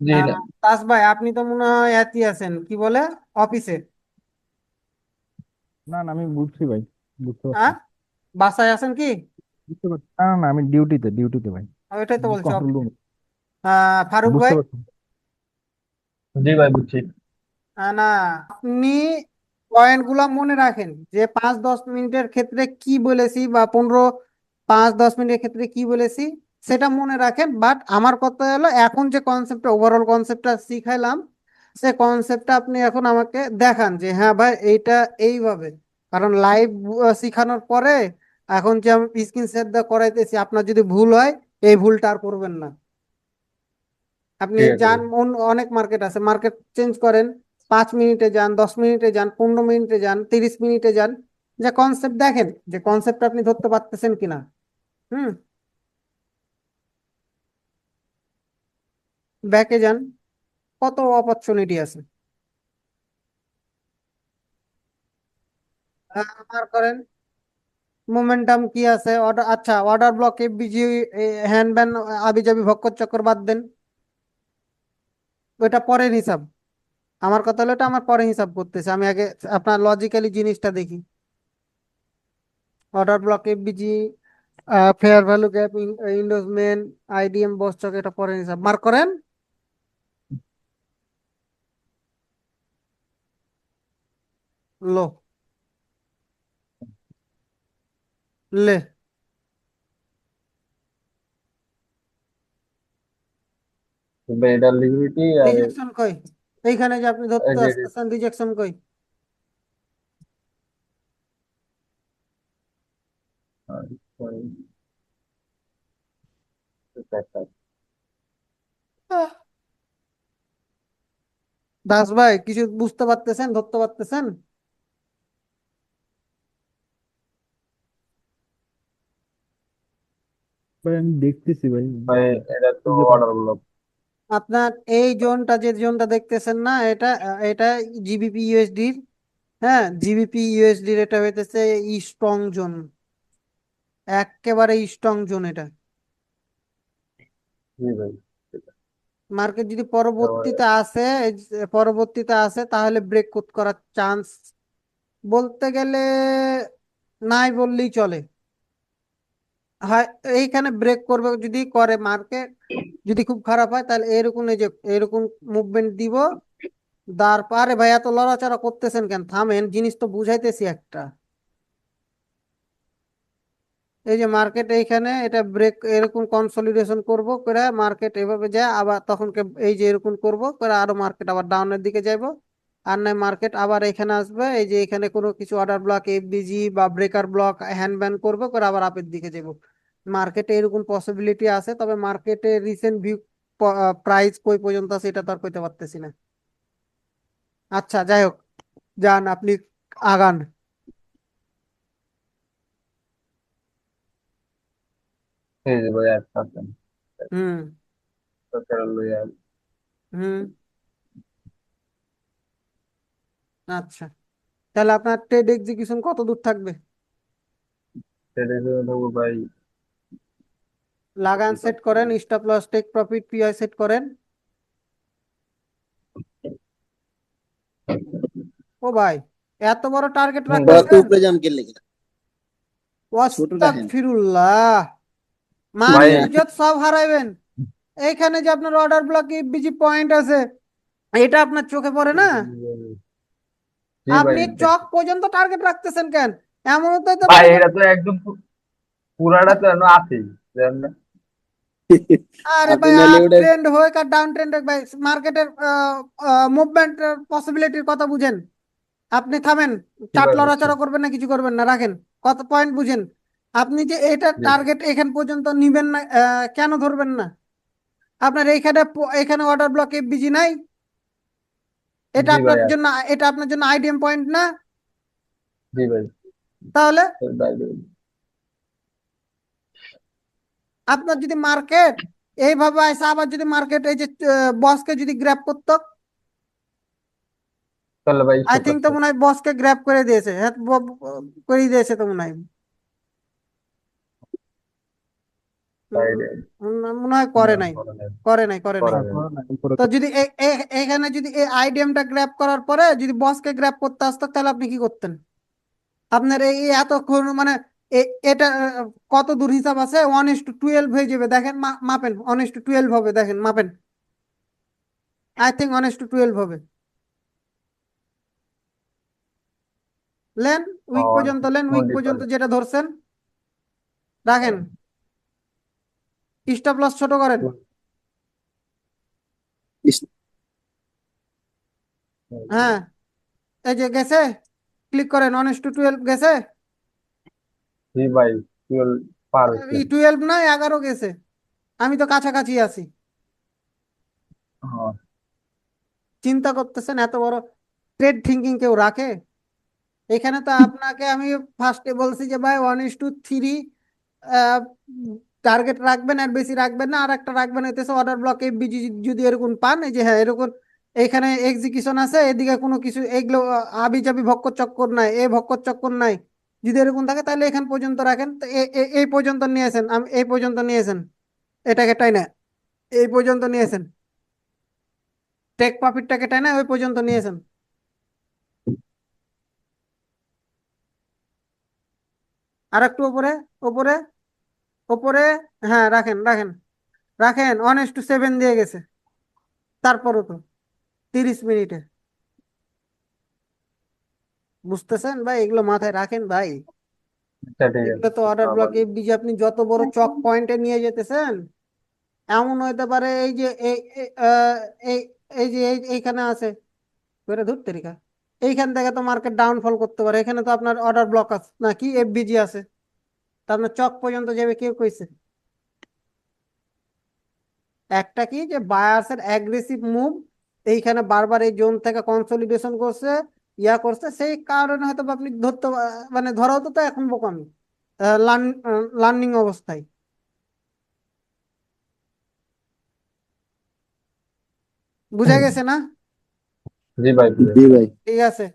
জি না। তাস ভাই, আপনি তো মনে হয় এতি আছেন কি বলে, অফিসে? না না, আমি বুঝছি ভাই, বুঝতে পারছি। হ্যাঁ, বাসায় আছেন কি? বুঝতে পারছি, না না, আমি ডিউটিতে, ডিউটিতে ভাই, ওইটাই তো বলছি কন্ট্রোল রুম। ফারুক বুঝতে ভাই, পারছি। জি ভাই বুঝছি। না, আপনি পয়েন্ট গুলা মনে রাখেন, যে 5-10 মিনিটের ক্ষেত্রে কি বলেছি, বা 5-10 মিনিটের ক্ষেত্রে কি বলেছি, সেটা মনে রাখেন। বাট আমার কথা হলো, এখন যে কনসেপ্টটা, ওভারঅল কনসেপ্টটা শিখাইলাম, সে কনসেপ্টটা আপনি এখন আমাকে দেখান যে হ্যাঁ ভাই এইটা এইভাবে। কারণ লাইভ শিখানোর পরে এখন যে আমি স্ক্রিন শেয়ার করাইতেছি, আপনার যদি ভুল হয়, এই ভুলটা আর করবেন না। আপনি ঠিক আছে যান, ভাই। অনেক মার্কেট আছে, মার্কেট চেঞ্জ করেন, 5 মিনিটে যান, 10 মিনিটে যান, 15 মিনিটে যান, 30 মিনিটে যান, যে কনসেপ্ট দেখেন যে কনসেপ্ট আপনি ধরতে পারতেছেন কিনা। হুম, ব্যাকে যান, কত অপরচুনিটি আছে, আর করেন মোমেন্টাম কি আছে, অর্ডার, আচ্ছা অর্ডার ব্লক এফবিজি হ্যান্ড ব্যান আবিজাবি ভক্কর চক্কর বাদ দেন, ওইটা পরের হিসাব। আমার কথা হলো এটা আমার পরে হিসাব করতেছে, আমি আগে আপনার লজিক্যালি জিনিসটা দেখি। Order block FVG, fair value gap, inducement, IDM BOS CHoCH, এটা পরে হিসাব মার্ক করেন। লো, লে, তো ভাই এটা লিকুইডিটি আর রিজেকশন কই, এইখানে যে আপনি ধরতে যে আসতেছেন, রিজেকশন কই? আহ, দাস ভাই, কিছু বুঝতে পারতেছেন, ধরতে পারতেছেন? ভাই আমি দেখতেছি ভাই, ভাই এটা তো খুঁজে অর্ডার পাচ্ছি। ব্লক। আপনার এই জোনটা, যে জোনটা দেখতেছেন না, এটা জিবিপি ইউএসডির, হ্যাঁ জিবিপি ইউএসডির এটা হইতেছে স্ট্রং জোন, একেবারে স্ট্রং জোন এটা। জি ভাই। মার্কেট যদি তারপরে পরবর্তীতে আসে তাহলে ব্রেক করার চান্স বলতে গেলে নাই বললেই চলে। হয় এইখানে ব্রেক করবে, যদি করে মার্কেট যদি খুব খারাপ হয় তাহলে এরকম, এই যে এরকম মুভমেন্ট দিব। তারপরে ভাই এত লড়াচড়া করতেছেন কেন, থামেন, জিনিস তো বুঝাইতেছি একটা। এই যে মার্কেট এইখানে এটা ব্রেক এরকম কনসলিডেশন করব করে মার্কেট এভাবে যায়, আবার তখন এই যে এরকম করব করে আরো মার্কেট আবার ডাউনের দিকে যাইব। আর নাই মার্কেট আবার এখানে আসবে, এই যে এখানে কোনো কিছু অর্ডার ব্লক এফবিজি বা ব্রেকার ব্লক হ্যান্ড ব্যান করবো করে আবার আপের দিকে যাব। মার্কেটে এরকম পসিবিলিটি আছে, তবে মার্কেটে রিসেন্ট ভিউ প্রাইস কই পর্যন্ত আছে এটা তো আর কইতে পারতেছি না। আচ্ছা যাই হোক, যান আপনি আগান। এই যে ভাই একটা আছেন হুম। তো তেরো লইয়া হুম। আচ্ছা, তাহলে আপনার ট্রেড এক্সিকিউশন কত দূর থাকবে? সেটা দেবো ভাই। লাগান সেট করেন, স্টপ লস টেক প্রফিট পিআই সেট করেন। ও ভাই, এত বড় টার্গেট হুম ভাই। এত রাখতেছেন? উপরে যান কে লেগে? ছোট রাখেন। আস্তাগফিরুল্লাহ, মান ভাই ইজ্জত সব হারাইবেন। এইখানে যে আপনার অর্ডার ব্লক বিজি পয়েন্ট আছে, এটা আপনার চোখে পড়ে না? জি ভাই আপনি চক দেখছি। পর্যন্ত টার্গেট রাখতেছেন কেন? এমন তো হতে ভাই পারে যে, এটা তো একদম পুরাটা তো এখনো আছেই, জানেন না? আরে আপনি ভাই নাহলে আপ ওটা ট্রেন্ড হোক আর ডাউন ট্রেন্ড হোক ভাই, মার্কেটের মুভমেন্ট পসিবিলিটির কথা বুঝেন। আপনি থামেন, জি চার্ট ভাই বুঝছি। লড়াচড়া করবেন না, কিছু করবেন না, রাখেন, কত পয়েন্ট বুঝেন। আপনি যে এটা জি টার্গেট এখান পর্যন্ত নিবেন না, কেন ধরবেন না? আপনার এখানে অর্ডার ব্লক বিজি নাই? এটা জি ভাই আপনার জন্য, এটা আপনার জন্য আইডিএম পয়েন্ট না? জি ভাই। তাহলে তাই আপনার যদি মার্কেট এইভাবে আসে, আবার যদি মার্কেট এই যে বসকে যদি গ্র্যাব করতো, তাহলে ভাই আই স্টপ থিঙ্ক তো লাগছে। মনে হয় বসকে গ্র্যাব করে দিয়েছে, হ্যাঁ করে দিয়েছে তো মনে হয়। তাই মনে হয় করে নাই, করে নেন। করে নাই, করে নাই। করে না নেন। করো না, উপরে তো করো। যদি এখানে যদি এই আইডিএমটা গ্র্যাব করার পরে যদি বসকে গ্র্যাব করতে আসতো তাহলে আপনি কি করতেন? আপনার এই এতক্ষণ মানে এটা কত দূর হিসাব আছে, 1:12 হয়ে যাবে, দেখেন মাপেন, 1:12 হবে, দেখেন মাপেন। আই থিঙ্ক 1:12 হবে। লেন, উইক और পর্যন্ত লেন, উইক টোয়েন্টি পর্যন্ত পারবেন। যেটা ধরছেন রাখেন, স্টপ লস ছোট করেন। হ্যাঁ, এই যে গেছে, ক্লিক করেন, 1:12 গেছে। জি ভাই 12 পার হচ্ছে। 12 না, 11 গেছে, আমি তো কাছাকাছি আছি। হ্যাঁ। চিন্তা করতেছেন এত বড় ট্রেড থিঙ্কিং কেউ রাখে? এখানে তো আপনাকে আমি ফার্স্টে বলছি যে ভাই 1:3 টার্গেট রাখবেন, আর বেশি রাখবেন না। আর একটা রাখবেন হইতেছে অর্ডার ব্লক এফবিজি, যদি এরকম পান, এই যে হ্যাঁ এরকম এখানে এক্সিকিউশন আছে, এদিকে কোনো কিছু এগুলো আবি যাবি ভক্কর চক্কর নাই, ভক্কর চক্কর নাই, যদি এরকম থাকে তাহলে এখান পর্যন্ত রাখেন। তো এই পর্যন্ত নিয়েছেন, আমি এই পর্যন্ত নিয়েছেন, এটাকে টাই না, এই পর্যন্ত নিয়েছেন, টেক প্রফিটটাকে টাই না ওই পর্যন্ত নিয়েছেন। আর একটু উপরে, উপরে, উপরে, হ্যাঁ রাখেন, রাখেন, রাখেন, 1:7 দিয়ে গেছে, তারপরও তো 30 মিনিটে। বুঝতেছেন ভাই, এগুলো মাথায় রাখেন ভাই। আচ্ছা ঠিক এগুলো আছে। তো অর্ডার ব্লক আবার এফডিজি, আপনি যত বড় চক পয়েন্টে নিয়ে যেতেছেন, এমন হইতে পারে এই যে এই এই যে এইখানে আছে, ধরে ধরতে রেখা, এইখান থেকে তো মার্কেট ডাউনফল করতে পারে। এখানে তো আপনার অর্ডার ব্লক আছে নাকি এফবিজি আছে, তা আপনার চক পর্যন্ত যাবে কেউ কইছে? একটা কি যে বায়ার্সের অ্যাগ্রেসিভ মুভ এইখানে বারবার এই জোন থেকে কনসলিডেশন করছে, করছে, সেই কারণে হয়তো বা আপনি মানে ধরাও তো এখন বোকামি, লার্নিং অবস্থায়। বুঝা গেছে না? জি ভাই জি ভাই। ঠিক আছে,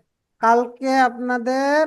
কালকে আপনাদের